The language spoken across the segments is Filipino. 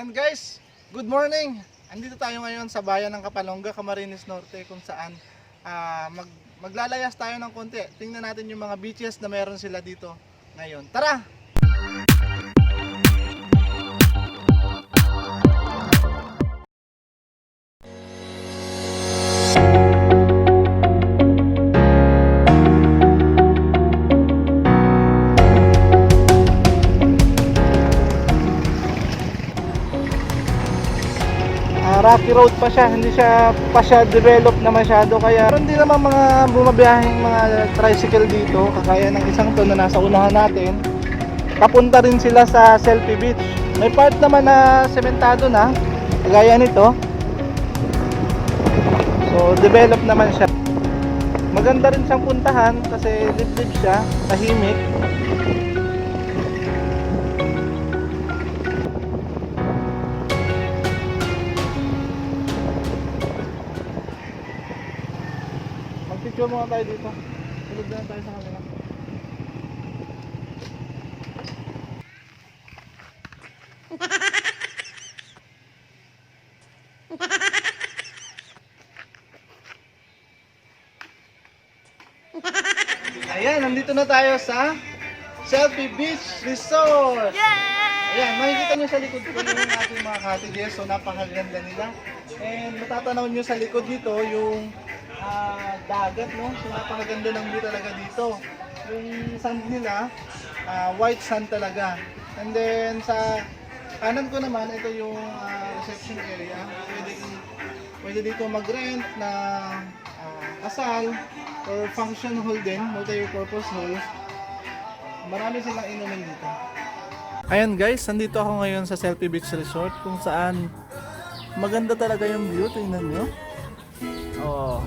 And guys, good morning! Andito tayo ngayon sa bayan ng Kapalonga, Camarines Norte, kung saan maglalayas tayo ng konti. Tingnan natin yung mga beaches na meron sila dito ngayon. Tara! Rocky road pa siya, hindi siya pa siya develop na masyado, kaya meron din naman mga bumabiyaheng mga tricycle dito, kagaya ng isang to na nasa unahan natin. Papunta rin sila sa Selfie Beach. May part naman na sementado na, kagaya nito. So develop naman siya. Maganda rin siyang puntahan kasi liblib siya, tahimik. Picture muna tayo dito. Tulog na tayo sa kanila. Ayan, nandito na tayo sa Selfie Beach Resort. Ayan, makikita nyo sa likod ko yung ating mga cottages. So napakaganda nila. And matatanaw nyo sa likod dito yung dagat, no? So napakaganda ng view talaga dito. Yung sand nila, white sand talaga. And then sa kanan ko naman, ito yung reception area. Pwede dito mag-rent na kasal or function hall din, multi-purpose hall. Marami silang inumin dito. Ayan guys, nandito ako ngayon sa Selfie Beach Resort kung saan maganda talaga yung view. Tingnan nyo. Oh.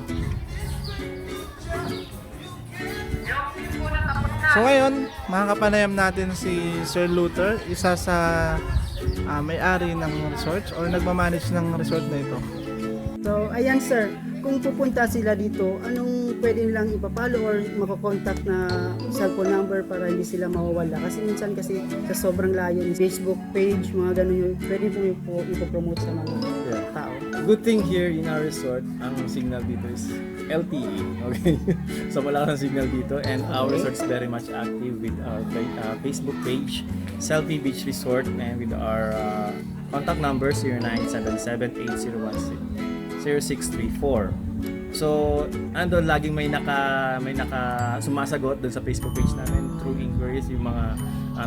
So ngayon, makakapanayam natin si Sir Luther, isa sa may-ari ng resort or nagmamanage ng resort na ito. So, ayan sir, kung pupunta sila dito, anong pwede nilang ipapalo or makakontakt na cellphone number para hindi sila mawawala? Kasi minsan kasi sa sobrang layo, Facebook page, mga ganun yung pwede po ipopromote sa mga tao. Good thing here in our resort, ang signal dito is LTE. Okay? So wala kang signal dito, and our resort is very much active with our Facebook page, Selfie Beach Resort, and with our contact number 0977-8016-0634. So, andun laging may naka sumasagot doon sa Facebook page namin through inquiries, yung mga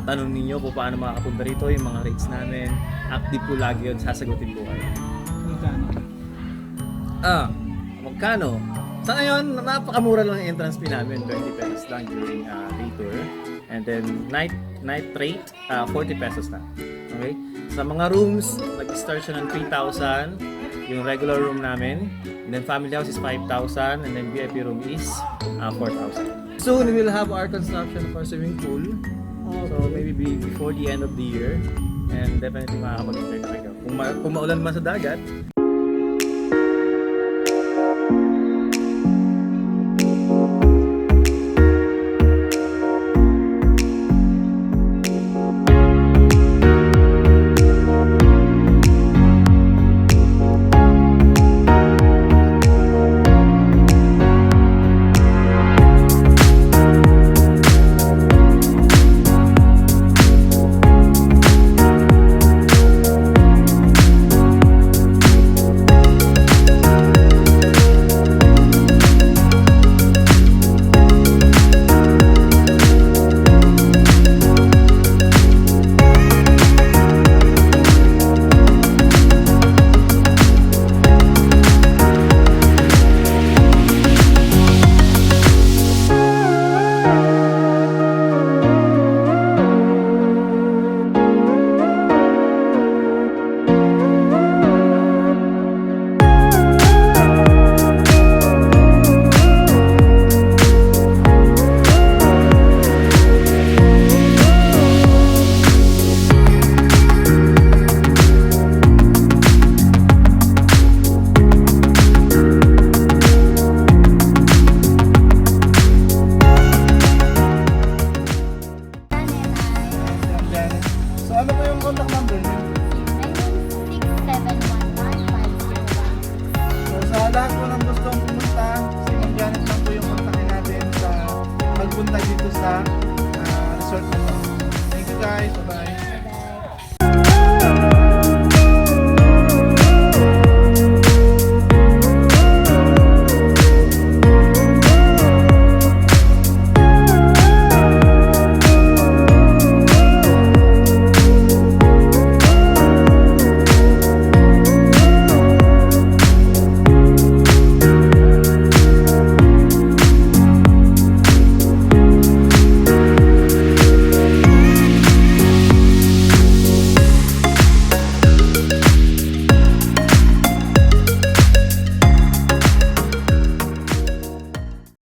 tanong ninyo kung paano makakapunta rito, yung mga rates namin. Active po lagi yun, sasagutin po kayo. Magkano? Sa ngayon, napakamura lang ang entrance fee namin, 20 pesos lang during day tour. And then night rate, 40 pesos na. Okay? Sa mga rooms, nag-start siya ng 3,000, yung regular room namin. And then family house is 5,000, and then VIP room is 4,000. Soon, we will have our construction for swimming pool. So maybe before the end of the year. And definitely makakapag-enjoy na kayo. Kung maulan man sa dagat, lahat po ng gustong pumunta, si Ma'am Janet lang po yung kontakin natin sa magpunta dito sa resort na to. Thank you guys.